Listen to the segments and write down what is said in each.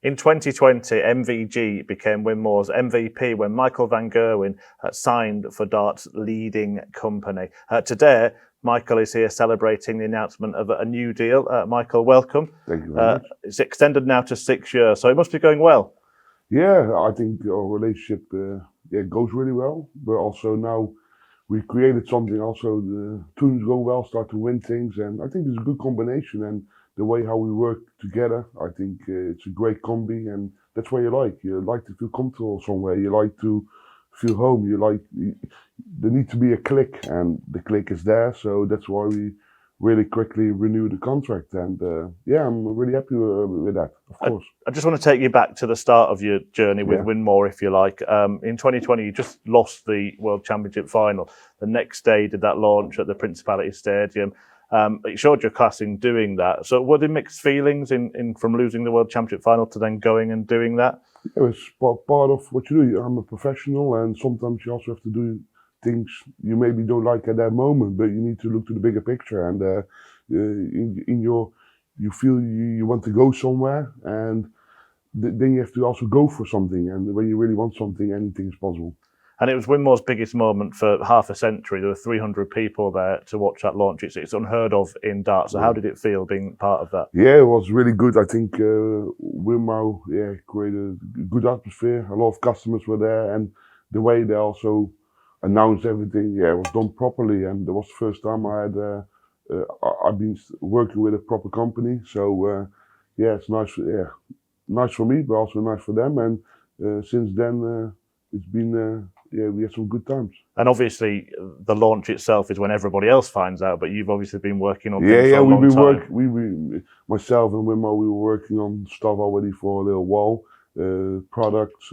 In 2020, MVG became Winmau's MVP when Michael Van Gerwen signed for Dart's leading company. Today, Michael is here celebrating the announcement of a new deal. Michael, welcome. Thank you very much. It's extended now to 6 years, so it must be going well. Yeah, I think our relationship goes really well. But also now we created something. Also, the teams go well, start to win things, and I think it's a good combination. And the way how we work together, I think it's a great combi, and that's what you like. You like to feel comfortable somewhere. You like to feel home. There needs to be a click, and the click is there. So that's why we really quickly renew the contract. And I'm really happy with that, of course. I just want to take you back to the start of your journey with Winmau, if you like. In 2020, you just lost the World Championship final. The next day, you did that launch at the Principality Stadium. It showed your class in doing that. So were there mixed feelings from losing the World Championship final to then going and doing that? It was part of what you do. I'm a professional, and sometimes you also have to do things you maybe don't like at that moment, but you need to look to the bigger picture. And you feel you want to go somewhere, and then you have to also go for something. And when you really want something, anything is possible. And it was Winmau's biggest moment for half a century. There were 300 people there to watch that launch. It's unheard of in darts. So how did it feel being part of that? Yeah, it was really good. I think Winmau created a good atmosphere. A lot of customers were there, and the way they also announced everything, it was done properly. And it was the first time I've been working with a proper company. So it's nice for me, but also nice for them. And since then, it's been we had some good times. And obviously, the launch itself is when everybody else finds out. But you've obviously been working on things for a long time. Myself and Winmau, we were working on stuff already for a little while, products,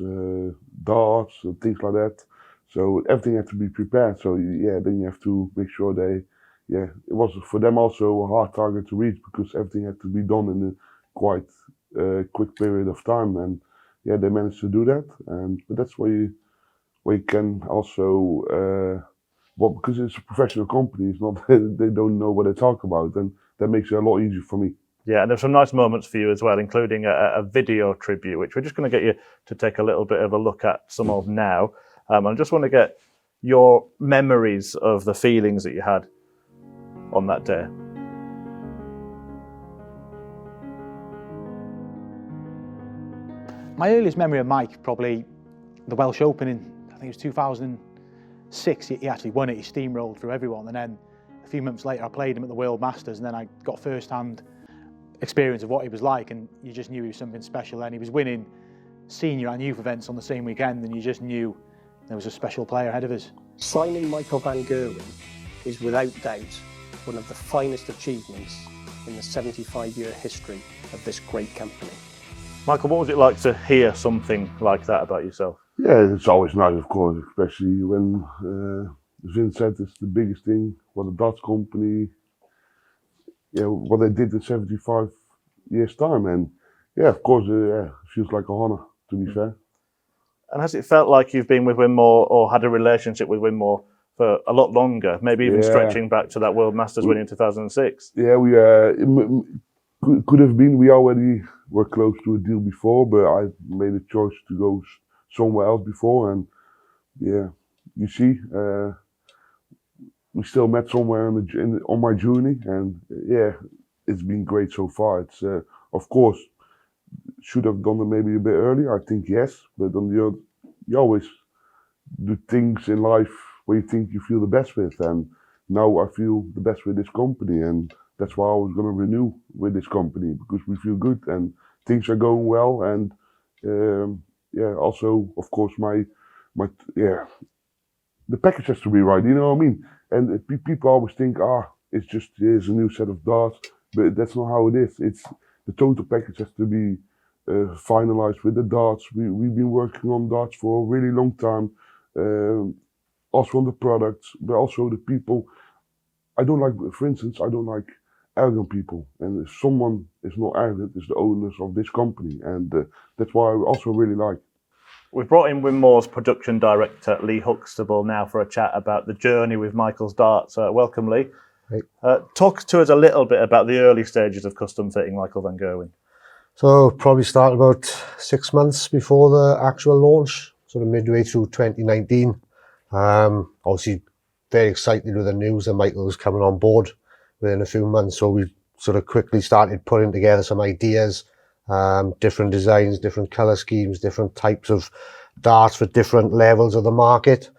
darts, things like that. So everything had to be prepared. So then you have to make sure it was for them also a hard target to reach, because everything had to be done in a quite quick period of time. And they managed to do that. But that's why you can also, because it's a professional company, it's not they don't know what they talk about, and that makes it a lot easier for me. Yeah, and there's some nice moments for you as well, including a video tribute, which we're just going to get you to take a little bit of a look at some of now. I just want to get your memories of the feelings that you had on that day. My earliest memory of Mike, probably the Welsh Open in, I think it was 2006, he actually won it, he steamrolled through everyone, and then a few months later I played him at the World Masters, and then I got first-hand experience of what he was like, and you just knew he was something special. And he was winning senior and youth events on the same weekend, and you just knew there was a special player ahead of us. Signing Michael Van Gerwen is without doubt one of the finest achievements in the 75-year history of this great company. Michael, what was it like to hear something like that about yourself? Yeah, it's always nice, of course, especially when Vin said it's the biggest thing for the darts company, what they did in 75 years' time. And of course, it feels like a honor, to be fair. And has it felt like you've been with Winmau or had a relationship with Winmau for a lot longer, maybe even stretching back to that World Masters win in 2006? Yeah, we could have been. We already were close to a deal before, but I made a choice to go somewhere else before. And you see, we still met somewhere on my journey, and it's been great so far. It's of course, should have done it maybe a bit earlier, I think, yes, but on the other, you always do things in life where you think you feel the best with, and now I feel the best with this company, and that's why I was going to renew with this company, because we feel good and things are going well. And also, of course, the package has to be right, you know what I mean? And people always think, here's a new set of darts, but that's not how it is. It's the total package has to be finalized with the darts. We've been working on darts for a really long time, also on the products, but also the people. For instance, I don't like arrogant people, and if someone is not arrogant, it's the owners of this company, and that's why I also really like. We've brought in Winmau's production director, Lee Huxtable, now for a chat about the journey with Michael's darts. Welcome, Lee. Hey. Talk to us a little bit about the early stages of custom fitting Michael Van Gerwen. So probably started about 6 months before the actual launch, sort of midway through 2019. Obviously very excited with the news that Michael was coming on board within a few months. So we sort of quickly started putting together some ideas, different designs, different colour schemes, different types of darts for different levels of the market.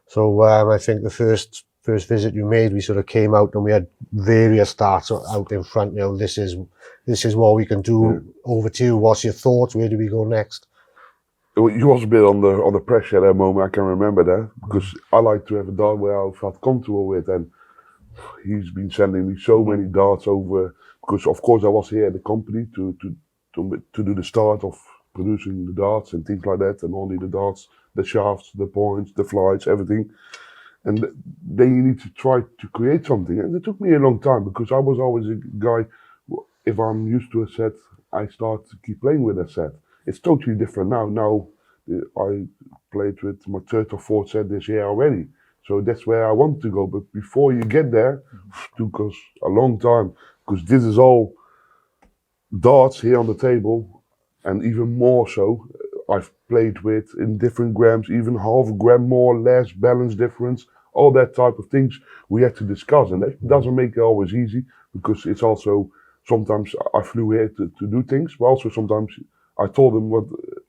So I think the first visit you made, we sort of came out and we had various darts out in front. You know, this is what we can do. Yeah. Over to you. What's your thoughts? Where do we go next? You was a bit on the pressure at that moment, I can remember that, because I like to have a dart where I felt comfortable with, and he's been sending me so many darts over, because of course I was here at the company to do the start of producing the darts and things like that, and only the darts, the shafts, the points, the flights, everything. And then you need to try to create something, and it took me a long time, because I was always a guy, if I'm used to a set, I start to keep playing with a set. It's totally different now. Now I played with my third or fourth set this year already. So that's where I want to go. But before you get there, it took us a long time, because this is all darts here on the table, and even more so, I've played with in different grams, even half a gram more, less, balance difference, all that type of things we had to discuss. And that doesn't make it always easy, because it's also, sometimes I flew here to do things, but also sometimes I told him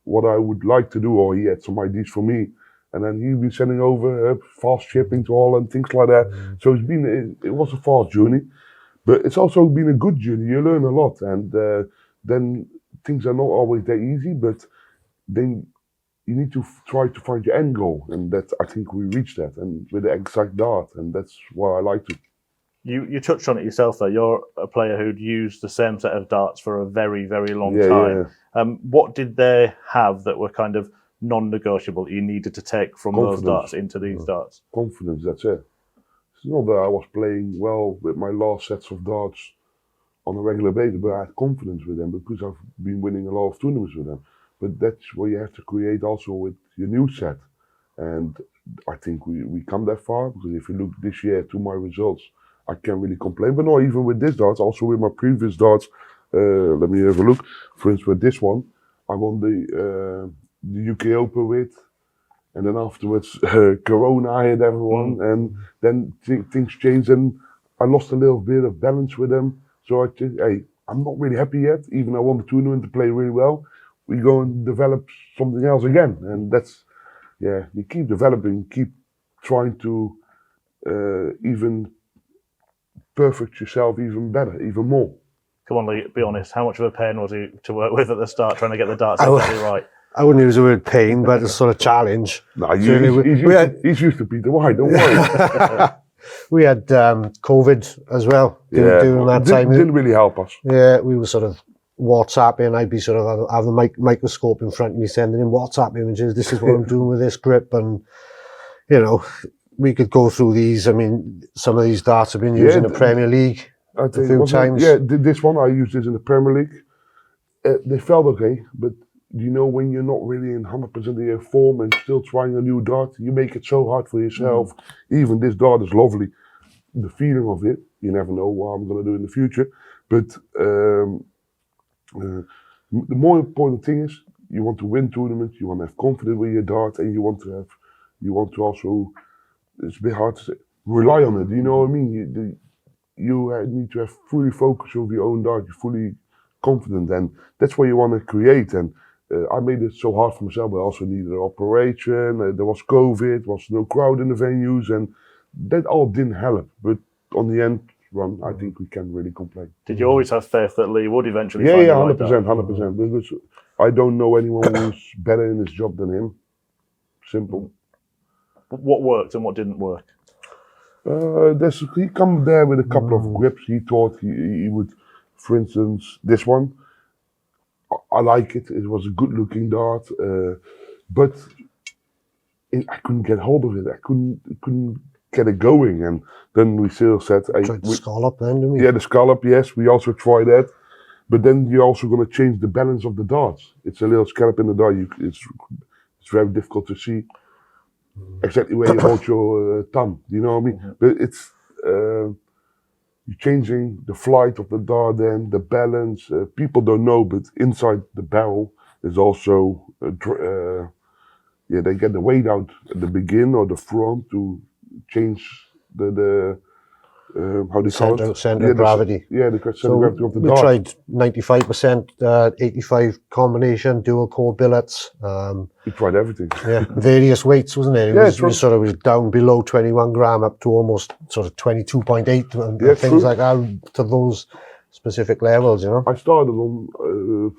what I would like to do, or he had some ideas for me, and then he'd be sending over fast shipping to Holland, things like that. So it was a fast journey, but it's also been a good journey. You learn a lot, and then things are not always that easy, but then you need to try to find your end goal, and that, I think we reached that, and with the exact dart, and that's why I like to. You touched on it yourself though. You're a player who'd used the same set of darts for a very, very long time. Yeah. What did they have that were kind of non-negotiable that you needed to take from those darts into these darts? Confidence, that's it. It's not that I was playing well with my last sets of darts on a regular basis, but I had confidence with them, because I've been winning a lot of tournaments with them. But that's what you have to create also with your new set. And I think we come that far, because if you look this year to my results, I can't really complain. But not even with this darts, also with my previous darts. Let me have a look. For instance, with this one, I won the UK Open with, and then afterwards Corona hit everyone, and then things changed, and I lost a little bit of balance with them. So I think, hey, I'm not really happy yet, even I won the tournament to play really well. We go and develop something else again, and that's, yeah, you keep developing, keep trying to even perfect yourself even better, even more. Come on, Lee, be honest. How much of a pain was he to work with at the start, trying to get the darts exactly right? I wouldn't use the word pain, but it's sort of challenge. No, he's used to Peter White, don't worry. We had COVID as well during that time. Didn't really help us. Yeah, we were sort of WhatsApping. I'd be sort of have the microscope in front of me, sending in WhatsApp images. This is what I'm doing with this grip, and you know, we could go through these. I mean, some of these darts have been used in the Premier League a few times. Yeah, this one I used this in the Premier League. They felt okay, but you know, when you're not really in 100% of your form and still trying a new dart, you make it so hard for yourself. Even this dart is lovely. The feeling of it, you never know what I'm going to do in the future. But the more important thing is, you want to win tournaments, you want to have confidence with your dart, and you want to also, it's a bit hard to say, rely on it. You know what I mean? You need to have fully focus over your own dart. You're fully confident, and that's what you want to create. And I made it so hard for myself, but I also needed an operation. There was COVID, there was no crowd in the venues, and that all didn't help. But on the end run, I think we can't really complain. Did you always have faith that Lee would eventually find the right 100%. Because I don't know anyone who's better in his job than him. Simple. What worked and what didn't work? He come there with a couple of grips. He thought he would, for instance, this one. I like it. It was a good-looking dart, but I couldn't get hold of it. I couldn't get it going. And then we still said, tried the scallop, then, didn't we? Yeah, the scallop. Yes, we also tried that. But then you're also going to change the balance of the darts. It's a little scallop in the dart. It's very difficult to see exactly where you hold your thumb. You know what I mean? But it's you're changing the flight of the dart, then the balance. People don't know, but inside the barrel is also they get the weight out at the begin or the front to change the how do you call it? Center of gravity. The center of gravity of the we dart. tried 95%, 85 combination, dual core billets. We tried everything. Yeah, various weights, wasn't it? It was down below 21 gram up to almost sort of 22.8 and things like that to those specific levels, you know. I started on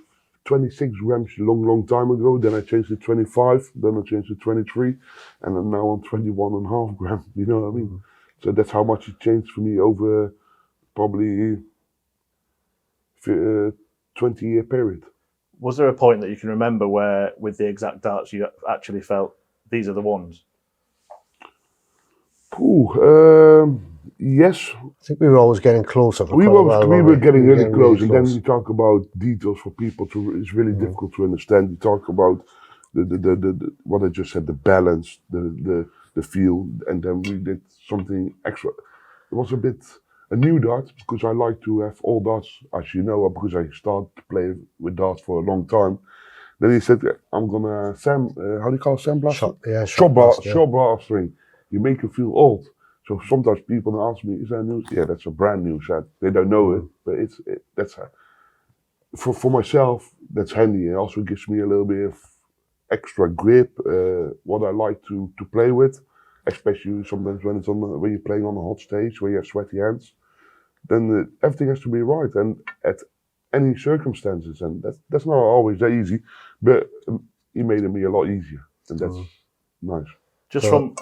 26 grams long time ago, then I changed to 25, then I changed to 23, and I'm now on 21.5 grams, you know what I mean? So that's how much it changed for me over probably 20-year period. Was there a point that you can remember where, with the exact darts, you actually felt these are the ones? Yes. I think we were always getting closer. We were getting really close, and then you talk about details for people it's really difficult to understand. You talk about the what I just said, the balance, the feel, and then we did something extra. It was a new dart, because I like to have all darts, as you know, because I started to play with darts for a long time. Then he said, I'm gonna how do you call it, sandblast? Shot blastering. You make you feel old. So sometimes people ask me, is that new? Yeah, that's a brand new set. They don't know it, but that's for myself, that's handy. It also gives me a little bit of extra grip, what I like to play with, especially sometimes when when you're playing on a hot stage where you have sweaty hands. Then everything has to be right, and at any circumstances, and that's not always that easy, but he made it me a lot easier, and that's nice. Just go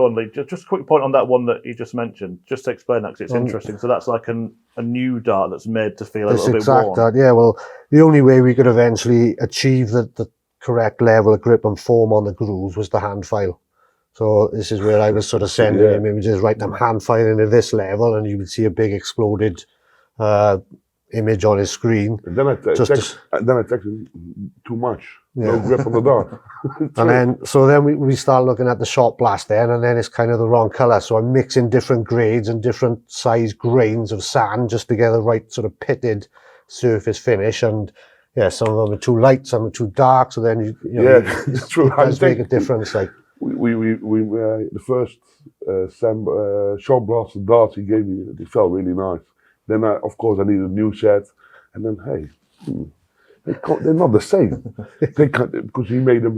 on, Lee. Just a quick point on that one that you just mentioned. Just to explain that, because it's interesting. So that's like a new dart that's made to feel a little bit worn. Yeah, well, the only way we could eventually achieve the correct level of grip and form on the grooves was the hand file. So this is where I was sort of sending him images, right? I'm hand filing at this level, and you would see a big exploded image on his screen. And then I texted too much. No grip on the dart. And then we start looking at the shot blast then, and then it's kind of the wrong colour. So I'm mixing different grades and different size grains of sand just to get the right sort of pitted surface finish. And yeah, some of them are too light, some are too dark. So then it's true. It does make a difference. Like we the first shot blasted darts he gave me, they felt really nice. Then of course I needed a new set, and then they're not the same. They can't, because he made them.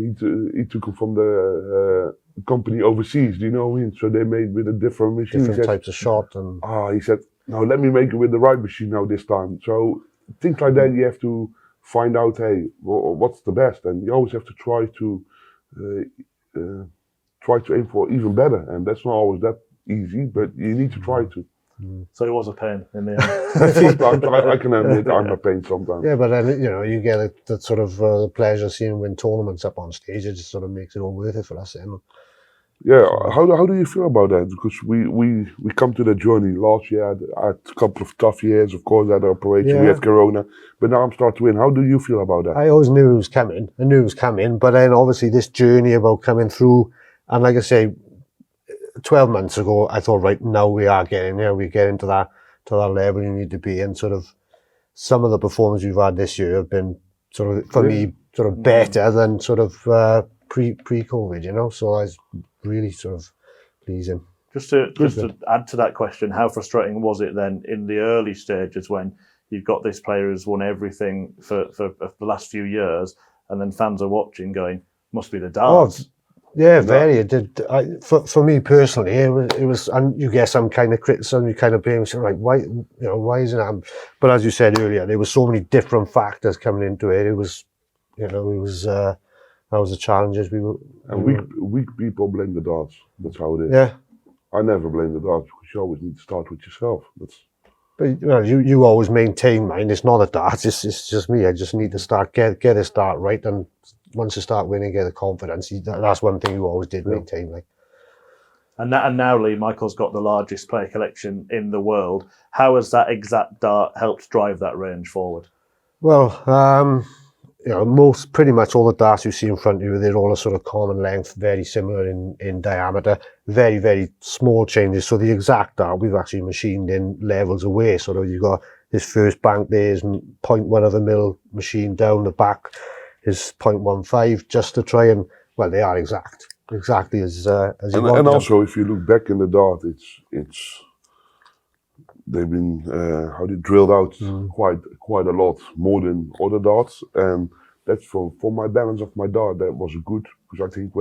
He took them from the company overseas. Do you know what I mean? So they made with a different machine. Different types of shot. And he said, no, let me make it with the right machine now this time. So things like that, you have to find out. Hey, what's the best? And you always have to try to aim for even better. And that's not always that easy, but you need to try to. So it was a pain in the end. Sometimes I can admit I'm a pain sometimes. Yeah, but then you get that sort of the pleasure of seeing him win tournaments up on stage. It just sort of makes it all worth it for us. Yeah, how do you feel about that? Because we come to the journey. Last year I had a couple of tough years, of course, I had an operation, we had Corona, but now I'm starting to win. How do you feel about that? I always knew it was coming. But then obviously this journey about coming through, and like I say, 12 months ago, I thought, right, now we are getting there. We get into that level you need to be. And sort of some of the performances we've had this year have been sort of, for me, sort of better than sort of pre-COVID, you know. So I was really sort of pleasing. Just to add to that question, how frustrating was it then in the early stages when you've got this player who's won everything for the last few years, and then fans are watching going, must be the darts. Yeah, very. It did. For me personally, it was. And you get some kind of criticism, you kind of blame, right? Why isn't it? But as you said earlier, there were so many different factors coming into it. It was, that was the challenges we were. And weak people blame the darts. That's how it is. Yeah. I never blame the darts, because you always need to start with yourself. But you always maintain mine. It's not a dart. It's just me. I just need to get a start right, and once you start winning, get the confidence. That's one thing you always did maintain. Like. And now, Lee, Michael's got the largest player collection in the world. How has that exact dart helped drive that range forward? Well, pretty much all the darts you see in front of you, they're all a sort of common length, very similar in diameter, very, very small changes. So the exact dart we've actually machined in levels away. So that you've got this first bank there is 0.1 of a mil machined down, the back is 0.15, just to try and, well, they are exactly as you want and them. also, if you look back in the dart, they've been drilled out quite a lot more than other darts, and that's for my balance of my dart. That was good, because I think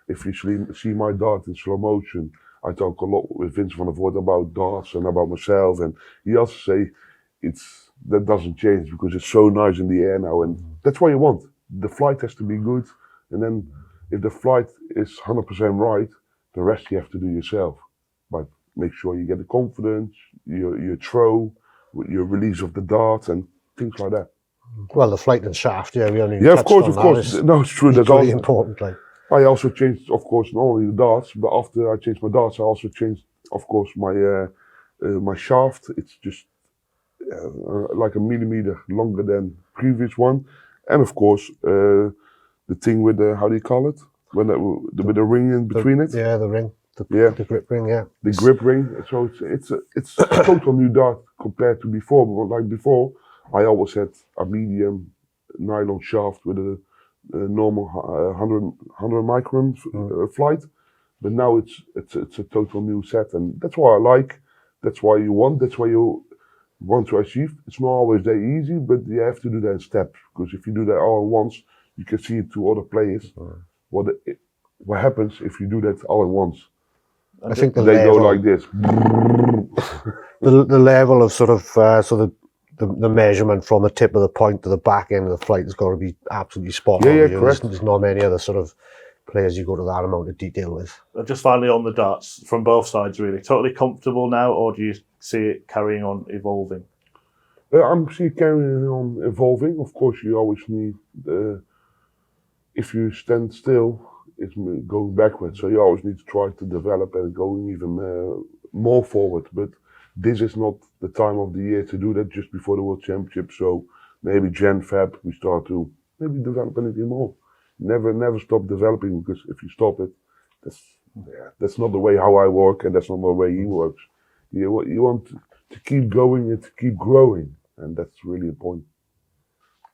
if you see my dart in slow motion, I talk a lot with Vince van der Voort about darts and about myself, and he also say that doesn't change because it's so nice in the air now, and that's what you want. The flight has to be good, and then if the flight is 100% right, the rest you have to do yourself. But make sure you get the confidence, your throw, your release of the dart, and things like that. Well, the flight and shaft, we only of course. No, it's true. That's really important. Like, I also changed, of course, not only the darts, but after I changed my darts, I also changed, of course, my shaft. It's just like a millimeter longer than previous one, and of course, the thing with the, how do you call it? With the ring in between it. Yeah, the ring. The grip ring, yeah. The grip ring. So it's a total new dart compared to before. But like before, I always had a medium nylon shaft with a normal 100 micron flight. But now it's a total new set, and that's what I like. That's why you want. That's why you want to achieve. It's not always that easy, but you have to do that in steps. Because if you do that all at once, you can see it to other players. What happens if you do that all at once? I think they go like this. The level of sort of the measurement from the tip of the point to the back end of the flight has got to be absolutely spot on. Yeah, correct. There's not many other sort of players you go to that amount of detail with. Just finally on the darts, from both sides really, totally comfortable now, or do you see it carrying on evolving? I'm seeing it carrying on evolving. Of course, you always need, if you stand still, it's going backwards. So you always need to try to develop and going even more forward. But this is not the time of the year to do that, just before the World Championship. So maybe Jan, Feb, we start to maybe develop anything more. Never stop developing, because if you stop it, that's not the way how I work, and that's not the way he works. You want to keep going and to keep growing, and that's really important.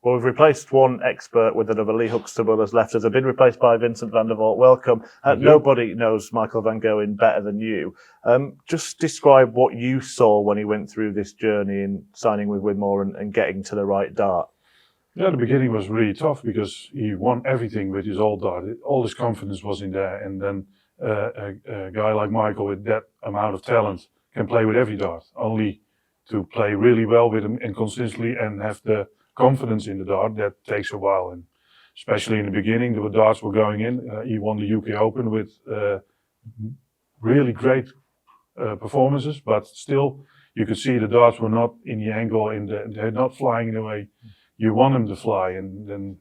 Well, we've replaced one expert with another. Lee Huxtable has left us. I've been replaced by Vincent van der Voort. Welcome. Nobody knows Michael Van Gerwen better than you. Just describe what you saw when he went through this journey in signing with Winmau and getting to the right dart. Yeah, the beginning was really tough because he won everything with his old dart. All his confidence was in there, and then a guy like Michael with that amount of talent can play with every dart. Only to play really well with him and consistently and have the confidence in the dart, that takes a while. And especially in the beginning, the darts were going in. He won the UK Open with really great performances, but still you could see the darts were not in the angle, they're not flying in the way you want them to fly. And then,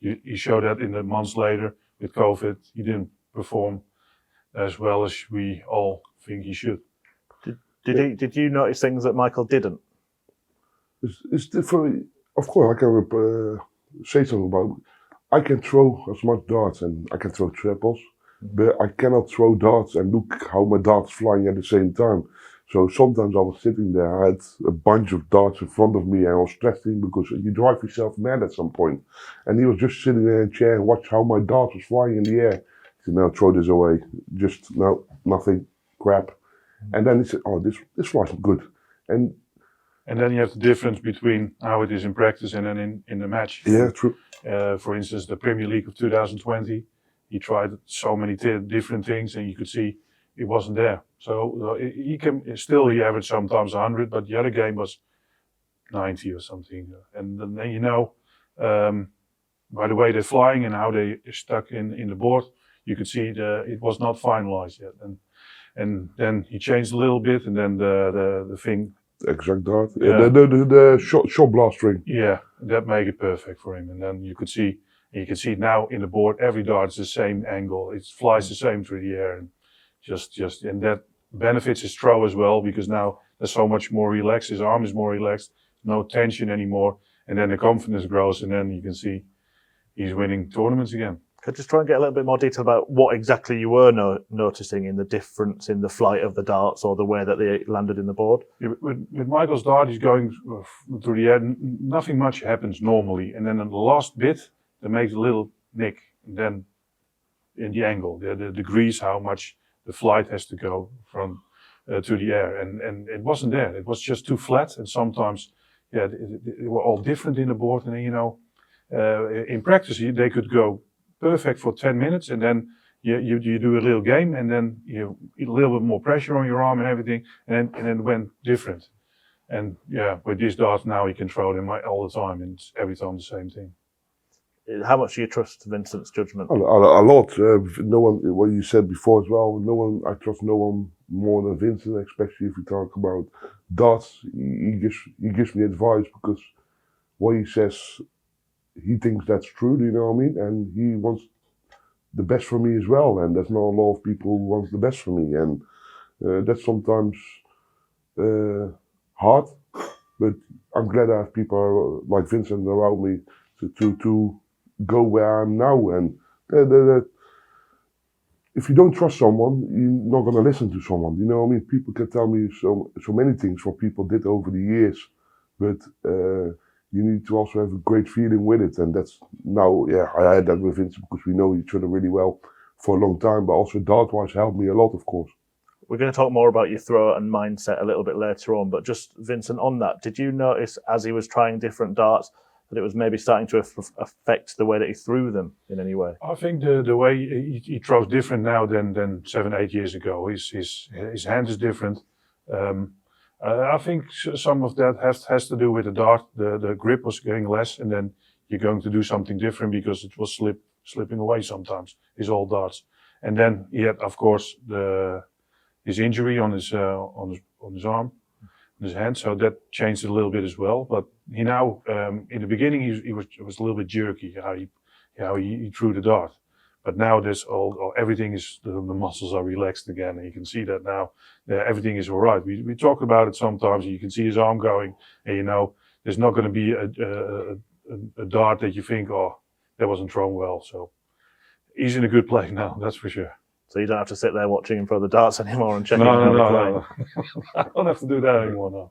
he showed that in the months later with COVID. He didn't perform as well as we all think he should. Did you notice things that Michael didn't? It's different. Of course, I can say something about it. I can throw as much darts and I can throw triples, but I cannot throw darts and look how my darts flying at the same time. So sometimes I was sitting there, I had a bunch of darts in front of me, and I was stressing because you drive yourself mad at some point. And he was just sitting there in a chair and watch how my dart was flying in the air. He said, "No, throw this away. Just, no, nothing, crap." And then he said, "Oh, this flies good." And then you have the difference between how it is in practice and then in the match. Yeah, true. For instance, the Premier League of 2020, he tried so many different things, and you could see it wasn't there. So he averaged sometimes 100, but the other game was 90 or something. And then by the way they're flying and how they stuck in the board, you could see it was not finalized yet. And then he changed a little bit, and then the thing. Exact dart. Yeah. The shot blast ring. Yeah, that made it perfect for him. And then you can see now in the board, every dart is the same angle. It flies the same through the air, and and that benefits his throw as well, because now there's so much more relaxed. His arm is more relaxed, no tension anymore, and then the confidence grows, and then you can see he's winning tournaments again. Could you just try and get a little bit more detail about what exactly you were noticing in the difference in the flight of the darts or the way that they landed in the board? Yeah, with Michael's dart, he's going through the air. Nothing much happens normally, and then in the last bit, they make a little nick. And then in the angle, the degrees, how much the flight has to go from to the air, and it wasn't there. It was just too flat, and sometimes, yeah, they were all different in the board. And you know, in practice, they could go perfect for 10 minutes, and then you do a little game, and then you a little bit more pressure on your arm and everything, and then it went different. And yeah, with these darts now, you can throw them all the time, and it's every time the same thing. How much do you trust Vincent's judgment? A lot. No one, what you said before as well, I trust no one more than Vincent, especially if we talk about darts. He gives me advice because what he says, he thinks that's true, do you know what I mean? And he wants the best for me as well, and there's not a lot of people who want the best for me, and that's sometimes hard, but I'm glad I have people like Vincent around me to go where I am now. And if you don't trust someone, you're not going to listen to someone, you know what I mean? People can tell me so many things what people did over the years, but you need to also have a great feeling with it, and that's now, yeah, I had that with Vincent because we know each other really well for a long time, but also dart-wise helped me a lot, of course. We're going to talk more about your throw and mindset a little bit later on, but just Vincent, on that, did you notice as he was trying different darts that it was maybe starting to affect the way that he threw them in any way? I think the way he throws different now than 7, 8 years ago. His hand is different. I think some of that has to do with the dart. The grip was getting less, and then you're going to do something different because it was slipping away sometimes, his old darts. And then he had, of course, his injury on his arm, on his hand, so that changed it a little bit as well. But he now, in the beginning, he was a little bit jerky how he threw the dart. But now everything is, the muscles are relaxed again, and you can see that now everything is all right. We talk about it sometimes, and you can see his arm going, and you know there's not going to be a dart that you think, oh, that wasn't thrown well. So he's in a good place now, that's for sure. So you don't have to sit there watching him throw the darts anymore and checking. No. I don't have to do that anymore now.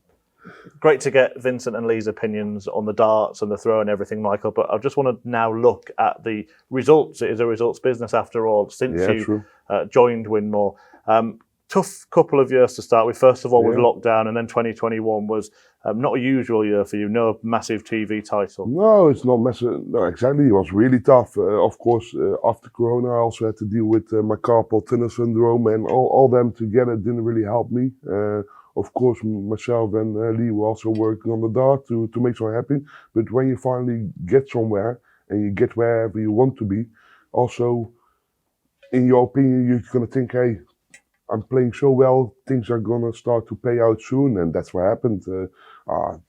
Great to get Vincent and Lee's opinions on the darts and the throw and everything, Michael, but I just want to now look at the results. It is a results business after all, since you joined Winmau. Tough couple of years to start with. First of all, with lockdown, and then 2021 was not a usual year for you, no massive TV title. No, it's not massive. No, exactly. It was really tough. Of course, after Corona, I also had to deal with my carpal tunnel syndrome, and all them together didn't really help me. Of course, myself and Lee were also working on the dart to make someone happy. But when you finally get somewhere and you get wherever you want to be, also, in your opinion, you're going to think, hey, I'm playing so well, things are going to start to pay out soon. And that's what happened.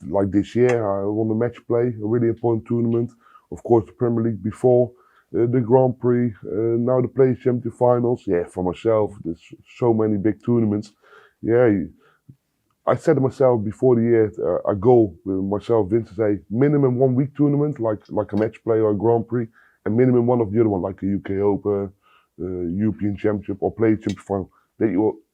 Like this year, I won the Matchplay, a really important tournament. Of course, the Premier League before, the Grand Prix, now the Play Championship Finals. Yeah, for myself, there's so many big tournaments. Yeah, I said to myself before the year, a goal with myself, Vincent, say minimum 1 week tournament, like a match play or a Grand Prix, and minimum one of the other one, like a UK Open, European Championship or Play Championship Final.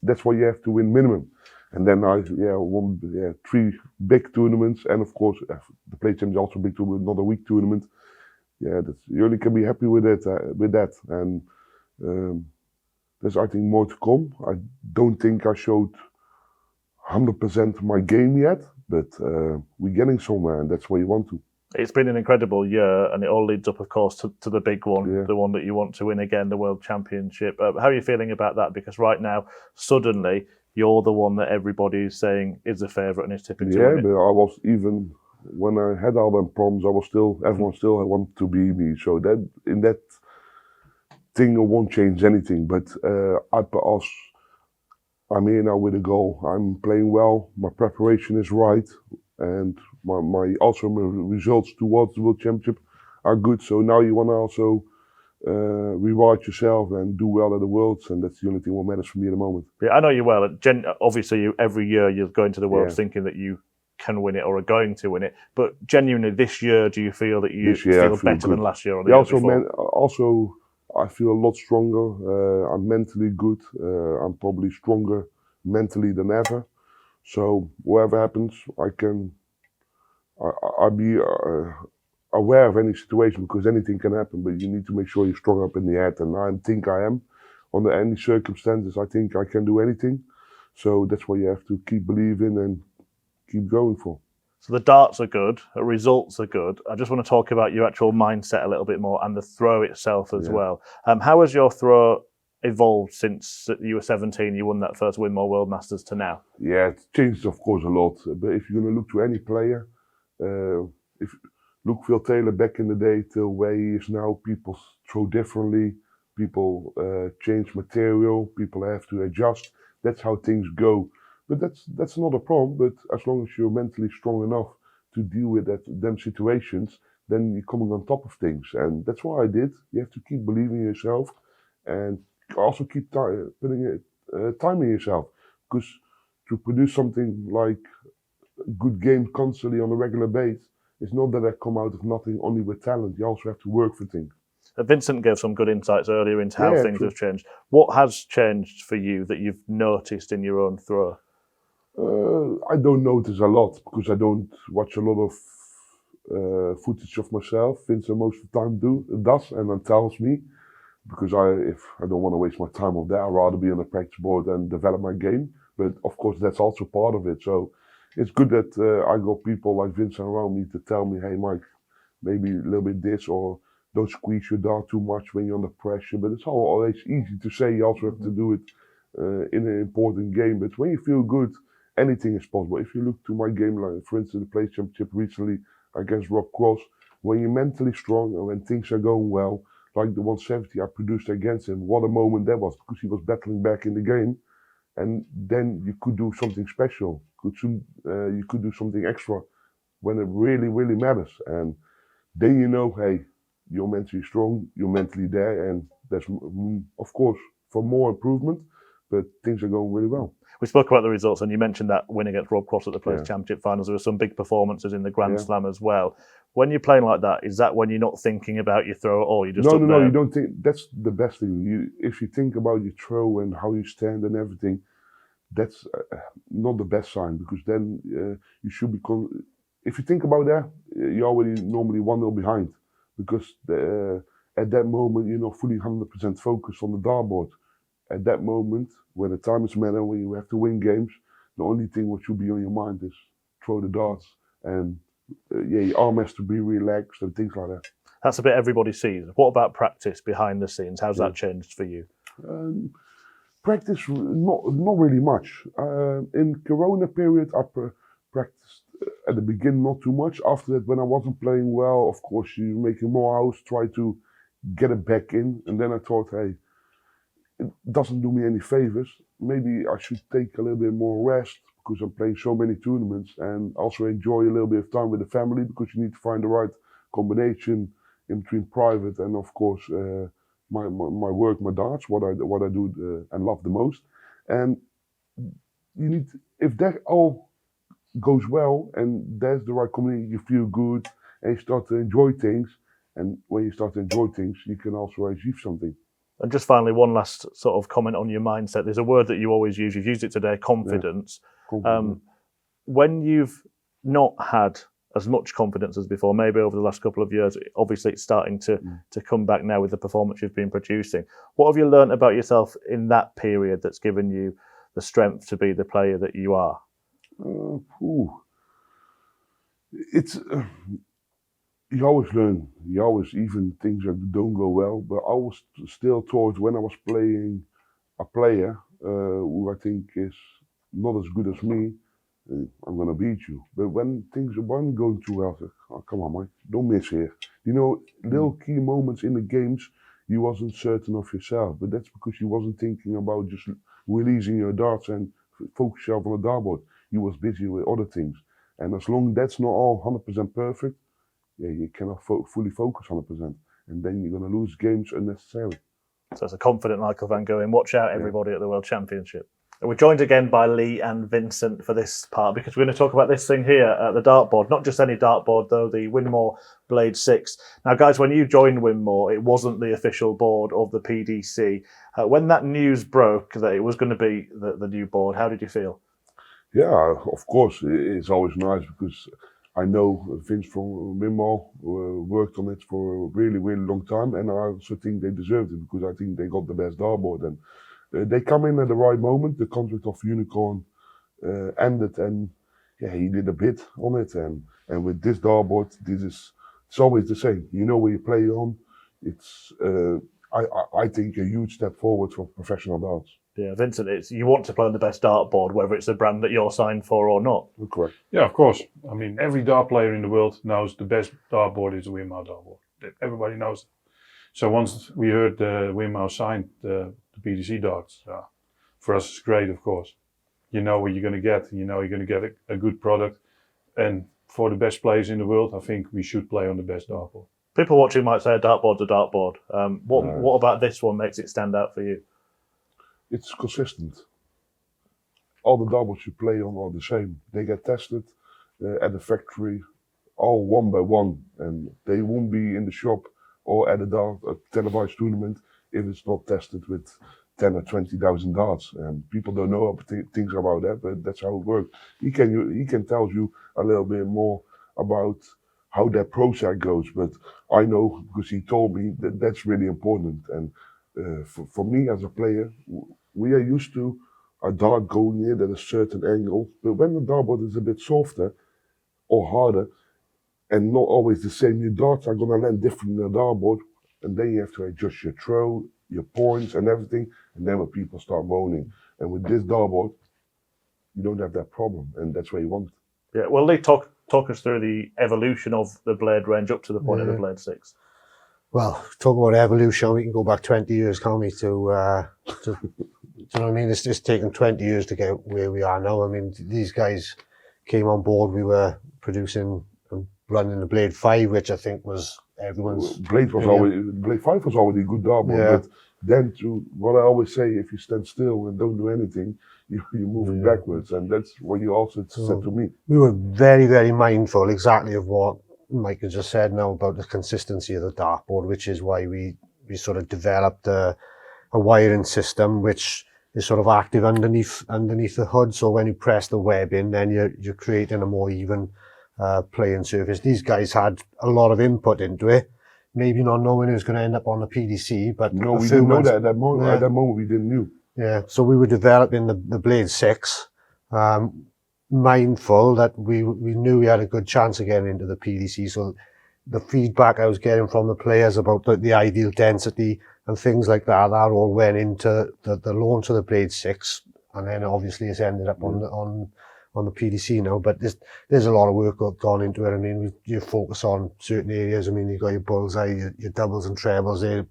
That's what you have to win minimum. And then I won 3 big tournaments, and of course the Play Championship is also big tournament, not a week tournament. Yeah, you only can be happy with it, with that. And there's, I think, more to come. I don't think I showed 100% my game yet, but we're getting somewhere, and that's where you want to. It's been an incredible year, and it all leads up, of course, to the big one, the one that you want to win again, the World Championship. How are you feeling about that? Because right now, suddenly, you're the one that everybody is saying is a favourite and is tipping to win it. But I was, even when I had all them problems, everyone still wanted to be me. So that in that thing, it won't change anything. But I'm here now with a goal. I'm playing well. My preparation is right, and my results towards the World Championship are good. So now you want to also reward yourself and do well at the Worlds, and that's the only thing what matters for me at the moment. Yeah, I know you well. Obviously, every year you're going to the Worlds thinking that you can win it or are going to win it. But genuinely, this year, do you feel that you This year I feel feel better good. than last year or the year before? Also, I feel a lot stronger. I'm mentally good. I'm probably stronger mentally than ever. So whatever happens, I'll be aware of any situation, because anything can happen. But you need to make sure you're strong up in the head, and I think I am. Under any circumstances, I think I can do anything. So that's why you have to keep believing and keep going for. So the darts are good, the results are good. I just want to talk about your actual mindset a little bit more and the throw itself as well. How has your throw evolved since you were 17, you won that first Winmau World Masters, to now? Yeah, it changes of course a lot. But if you're going to look to any player, if look Phil Taylor back in the day till where he is now, people throw differently, people change material, people have to adjust. That's how things go. But that's not a problem. But as long as you're mentally strong enough to deal with them situations, then you're coming on top of things. And that's what I did. You have to keep believing in yourself, and also keep putting time in yourself. Because to produce something like a good game constantly on a regular basis, it's not that I come out of nothing only with talent. You also have to work for things. Vincent gave some good insights earlier into how things have changed. What has changed for you that you've noticed in your own throw? I don't notice a lot because I don't watch a lot of footage of myself. Vincent most of the time does and then tells me, because if I don't want to waste my time on that, I'd rather be on a practice board and develop my game. But of course, that's also part of it. So it's good that I got people like Vincent around me to tell me, hey Mike, maybe a little bit this, or don't squeeze your dart too much when you're under pressure. But it's always easy to say. You also have to do it in an important game. But when you feel good, anything is possible. If you look to my game, like for instance, the Play Championship recently against Rob Cross, when you're mentally strong and when things are going well, like the 170 I produced against him, what a moment that was, because he was battling back in the game, and then you could do something special. You could do something extra when it really, really matters. And then you know, hey, you're mentally strong, you're mentally there, and there's, of course, for more improvement, but things are going really well. We spoke about the results, and you mentioned that win against Rob Cross at the Players' Championship finals. There were some big performances in the Grand Slam as well. When you're playing like that, is that when you're not thinking about your throw at all? You just No, you don't think. That's the best thing. If you think about your throw and how you stand and everything, that's not the best sign, because then you should be. If you think about that, you're already normally 1-0 behind, because at that moment you're not fully 100% focused on the dartboard. At that moment, when the time is matter, when you have to win games, the only thing what should be on your mind is throw the darts, and your arm has to be relaxed and things like that. That's a bit everybody sees. What about practice behind the scenes? How's that changed for you? Practice, not really much. In Corona period, I practiced at the beginning not too much. After that, when I wasn't playing well, of course, you're making more hours, try to get it back in. And then I thought, hey, it doesn't do me any favors. Maybe I should take a little bit more rest, because I'm playing so many tournaments, and also enjoy a little bit of time with the family, because you need to find the right combination in between private and of course my work, my darts, what I do and love the most. And you need, if that all goes well and there's the right combination, you feel good and you start to enjoy things. And when you start to enjoy things, you can also achieve something. And just finally, one last sort of comment on your mindset. There's a word that you always use. You've used it today, confidence. When you've not had as much confidence as before, maybe over the last couple of years, obviously it's starting to come back now with the performance you've been producing. What have you learned about yourself in that period that's given you the strength to be the player that you are? It's you always learn. You always, even things that don't go well, but I was still towards, when I was playing a player who I think is not as good as me, I'm gonna beat you. But when things weren't going too well, I said, oh, come on, Mike, don't miss here. You know, little key moments in the games, you wasn't certain of yourself, but that's because you wasn't thinking about just releasing your darts and focus yourself on the dartboard. You was busy with other things. And as long as that's not all 100% perfect, you cannot fully focus 100%. And then you're gonna lose games unnecessarily. So it's a confident Michael Van Gerwen. Watch out, everybody, at the World Championship. We're joined again by Lee and Vincent for this part because we're going to talk about this thing here at the dartboard. Not just any dartboard though, the Winmau Blade 6. Now guys, when you joined Winmau, it wasn't the official board of the PDC. When that news broke that it was going to be the new board, how did you feel? Yeah, of course, it's always nice because I know Vince from Winmau worked on it for a really, really long time, and I also think they deserved it because I think they got the best dartboard. And they come in at the right moment. The contract of Unicorn ended, and yeah, he did a bit on it. And with this dartboard, it's always the same. You know where you play on. It's I think a huge step forward for professional darts. Yeah, Vincent, you want to play on the best dartboard, whether it's the brand that you're signed for or not. Correct. Yeah, of course. I mean, every dart player in the world knows the best dartboard is a Winmau dartboard. Everybody knows it. So once we heard Winmau signed the PDC darts, for us it's great, of course. You know what you're going to get. You know you're going to get a good product. And for the best players in the world, I think we should play on the best dartboard. People watching might say a dartboard's a dartboard. What about this one makes it stand out for you? It's consistent. All the dartboards you play on are the same. They get tested at the factory, all one by one, and they won't be in the shop or at a televised tournament if it's not tested with 10 or 20,000 darts. And people don't know things about that, but that's how it works. He can tell you a little bit more about how that process goes, but I know because he told me that that's really important. And for me as a player, we are used to a dart going in at a certain angle, but when the dartboard is a bit softer or harder and not always the same, your darts are going to land different in the dartboard, and then you have to adjust your throw, your points and everything, and then when people start moaning. And with this dartboard, you don't have that problem, and that's what you want. Yeah, well, Lee, talk us through the evolution of the blade range up to the point of the Blade 6. Well, talk about evolution, we can go back 20 years, can't we, do you know what I mean? It's just taken 20 years to get where we are now. I mean, these guys came on board, we were producing and running the Blade 5, which I think was everyone's... Blade 5 was already a good dartboard, but then what I always say, if you stand still and don't do anything, you're moving backwards, and that's what you also said to me. We were very, very mindful exactly of what Michael just said now about the consistency of the dartboard, which is why we sort of developed a wiring system which is sort of active underneath the hood. So when you press the web in, then you're creating a more even playing surface. These guys had a lot of input into it, maybe not knowing it was going to end up on the PDC, but no, we didn't know that at that moment. At that moment, we didn't know. Yeah, so we were developing the Blade 6. Mindful that we knew we had a good chance of getting into the PDC, so the feedback I was getting from the players about the ideal density and things like that all went into the launch of the Blade 6, and then obviously it's ended up on the PDC now. But there's a lot of work gone into it. I mean, you focus on certain areas. I mean, you've got your bullseye, your doubles and trebles. They're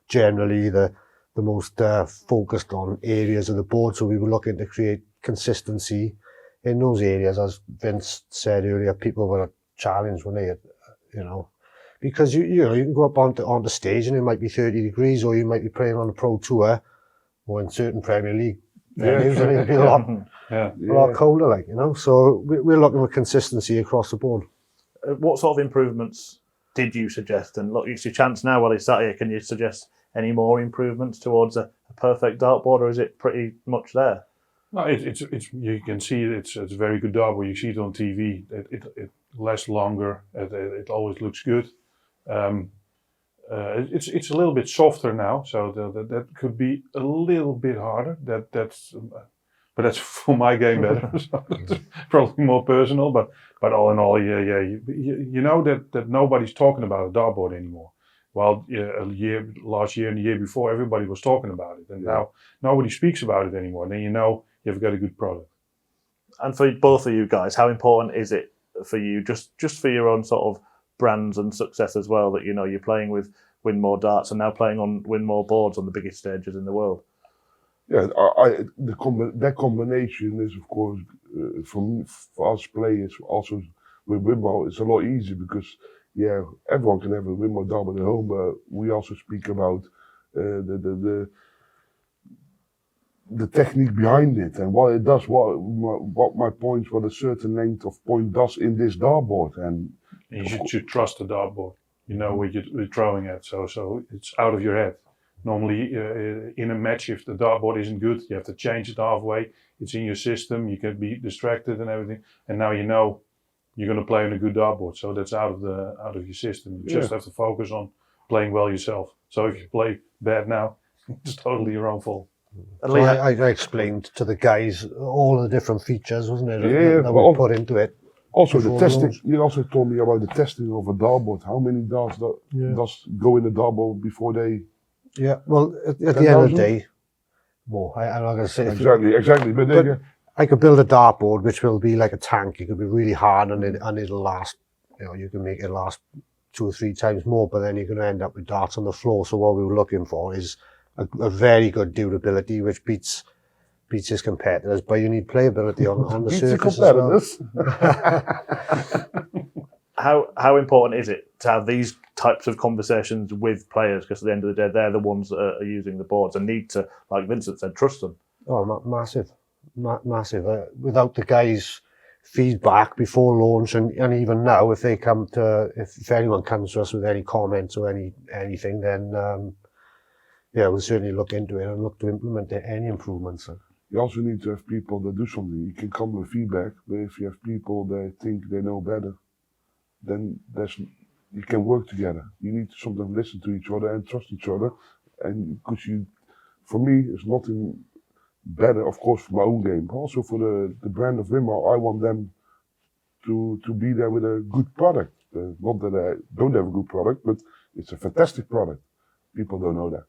generally the most focused on areas of the board, so we were looking to create consistency in those areas. As Vince said earlier, people were challenged when they, because you can go up on the stage and it might be 30 degrees, or you might be playing on a pro tour or in certain Premier League venues, and it'll be a lot colder, So we're looking for consistency across the board. What sort of improvements did you suggest? And look, it's your chance now while he's sat here. Can you suggest any more improvements towards a perfect dartboard, or is it pretty much there? No, it's you can see it's a very good dartboard. You see it on TV. It lasts longer. It always looks good. It's a little bit softer now, so that could be a little bit harder. But that's for my game better. So that's probably more personal. But all in all, you know that nobody's talking about a dartboard anymore. Well, last year and the year before, everybody was talking about it, and now nobody speaks about it anymore. Then you've got a good product. And for both of you guys, how important is it for you, just for your own sort of brands and success as well, that you're playing with Winmau darts and now playing on Winmau boards on the biggest stages in the world? Yeah, that combination is, of course, for us players also with Winmau, it's a lot easier because everyone can have a Winmau dartboard at home, but we also speak about the technique behind it and what it does, what my points, what a certain length of point does in this dartboard. And you should trust the dartboard. You know what you're throwing at, so it's out of your head. Normally, in a match, if the dartboard isn't good, you have to change it halfway. It's in your system. You can be distracted and everything. And now you know you're going to play on a good dartboard, so that's out of your system. You just have to focus on playing well yourself. So if you play bad now, it's totally your own fault. So I explained to the guys all the different features, wasn't it? Yeah, that we put into it. Also the testing. You also told me about the testing of a dartboard. How many darts does go in the dartboard before they? Yeah. Well, at the end of the day, more. I'm not going to say exactly. But I could build a dartboard which will be like a tank. It could be really hard and it'll last. You know, you can make it last 2 or 3 times more, but then you're going to end up with darts on the floor. So what we were looking for is a very good durability, which beats his competitors, but you need playability on the surface as well. How important is it to have these types of conversations with players? Because at the end of the day, they're the ones that are using the boards and need to, like Vincent said, trust them. Oh, massive. Without the guys' feedback before launch and even now, if anyone comes to us with any comments or anything, then we'll certainly look into it and look to implement any improvements. You also need to have people that do something. You can come with feedback, but if you have people that think they know better, then you can work together. You need to sometimes listen to each other and trust each other. And because for me, it's nothing better, of course, for my own game, but also for the brand of Winmau. I want them to be there with a good product. Not that I don't have a good product, but it's a fantastic product. People don't know that.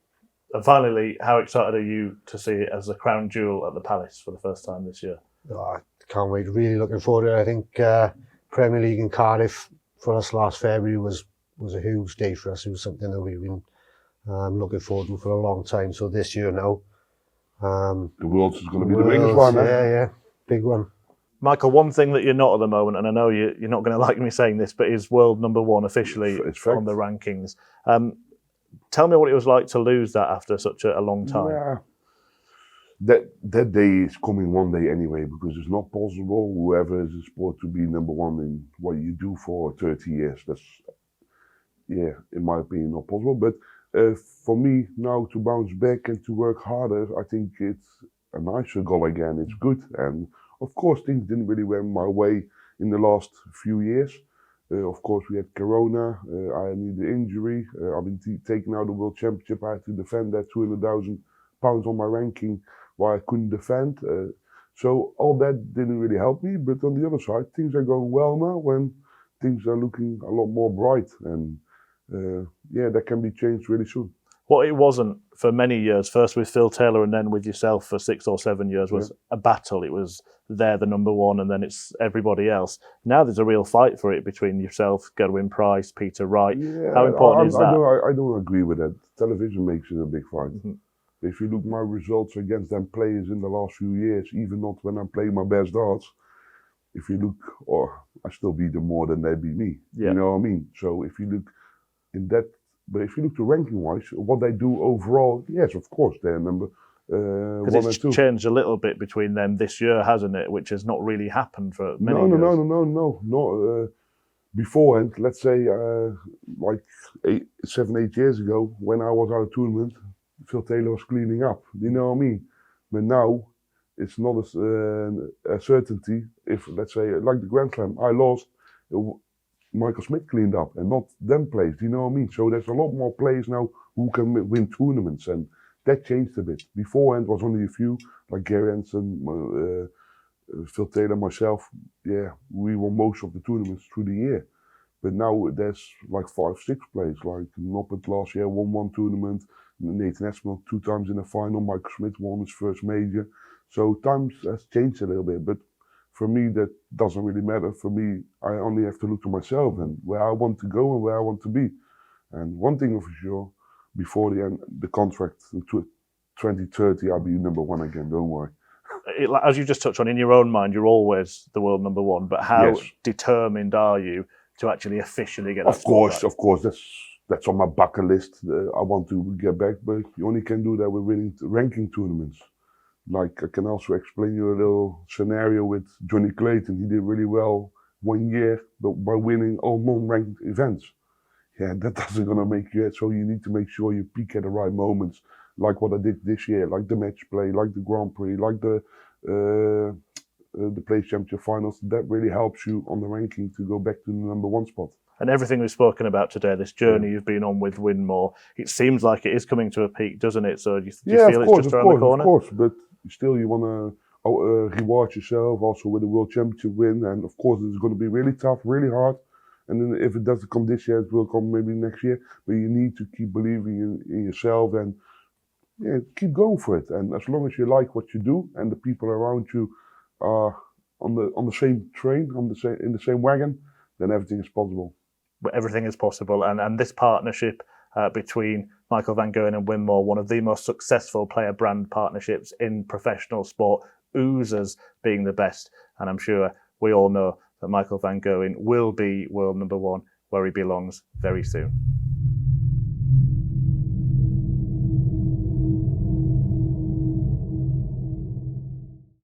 And finally, how excited are you to see it as a crown jewel at the Palace for the first time this year? Oh, I can't wait. Really looking forward to it. I think Premier League in Cardiff for us last February was a huge day for us. It was something that we've been looking forward to for a long time. So this year now, the Worlds is going to be the biggest one. Yeah, big one. Michael, one thing that you're not at the moment, and I know you're not going to like me saying this, but is world #1 officially on the rankings. Tell me what it was like to lose that after such a long time. Yeah. That day is coming one day anyway, because it's not possible, whoever is in sport, to be #1 in what you do for 30 years. That's, in my opinion, not possible. But for me now to bounce back and to work harder, I think it's a nicer goal again. It's good. And of course, things didn't really went my way in the last few years. Of course, we had Corona. I need the injury. I've been taking out the World Championship. I had to defend that £200,000 on my ranking, while I couldn't defend. So all that didn't really help me. But on the other side, things are going well now, when things are looking a lot more bright. And that can be changed really soon. What it wasn't for many years, first with Phil Taylor and then with yourself for 6 or 7 years, was a battle. It was they're the #1 and then it's everybody else. Now there's a real fight for it between yourself, Gerwen, Price, Peter Wright. Yeah, how important is that? I don't agree with that. Television makes it a big fight. Mm-hmm. If you look at my results against them players in the last few years, even not when I'm playing my best darts, if you look, I still beat them more than they beat me. Yeah. You know what I mean? So if you look in that, but if you look to ranking-wise, what they do overall, yes, of course, they're #1 because it's changed a little bit between them this year, hasn't it? Which has not really happened for many years. No. Beforehand, let's say, like 7, 8 years ago, when I was out of tournament, Phil Taylor was cleaning up. You know what I mean? But now, it's not a certainty. If, let's say, like the Grand Slam, I lost, Michael Smith cleaned up and not them players. Do you know what I mean? So there's a lot more players now who can win tournaments, and that changed a bit. Beforehand was only a few, like Gary Hansen, Phil Taylor, myself. Yeah, we won most of the tournaments through the year. But now there's like 5, 6 players. Like Noppert last year won 1 tournament, Nathan Esmond 2 times in the final, Michael Smith won his first major. So times has changed a little bit, but for me that doesn't really matter. For me, I only have to look to myself and where I want to go and where I want to be. And one thing for sure, before the end, the contract in 2030, I'll be #1 again, don't worry. As you just touched on, in your own mind, you're always the world #1, but how determined are you to actually officially get Of course, that's on my bucket list. I want to get back, but you only can do that with winning ranking tournaments. Like I can also explain you a little scenario with Johnny Clayton. He did really well 1 year by winning all non-ranked events. Yeah, that doesn't gonna make you it. So you need to make sure you peak at the right moments, like what I did this year, like the Matchplay, like the Grand Prix, like the Place Championship finals. That really helps you on the ranking to go back to the #1 spot. And everything we've spoken about today, this journey you've been on with Winmau, it seems like it is coming to a peak, doesn't it? So do you feel it's just around the corner? Of course, but still you want to reward yourself also with a World Championship win. And of course it's going to be really tough, really hard. And then if it doesn't come this year, it will come maybe next year. But you need to keep believing in yourself and keep going for it. And as long as you like what you do and the people around you are on the same train, in the same wagon, then everything is possible. Everything is possible, and this partnership between Michael Van Gerwen and Winmau, one of the most successful player brand partnerships in professional sport, oozes being the best. And I'm sure we all know that Michael Van Gerwen will be world #1 where he belongs very soon.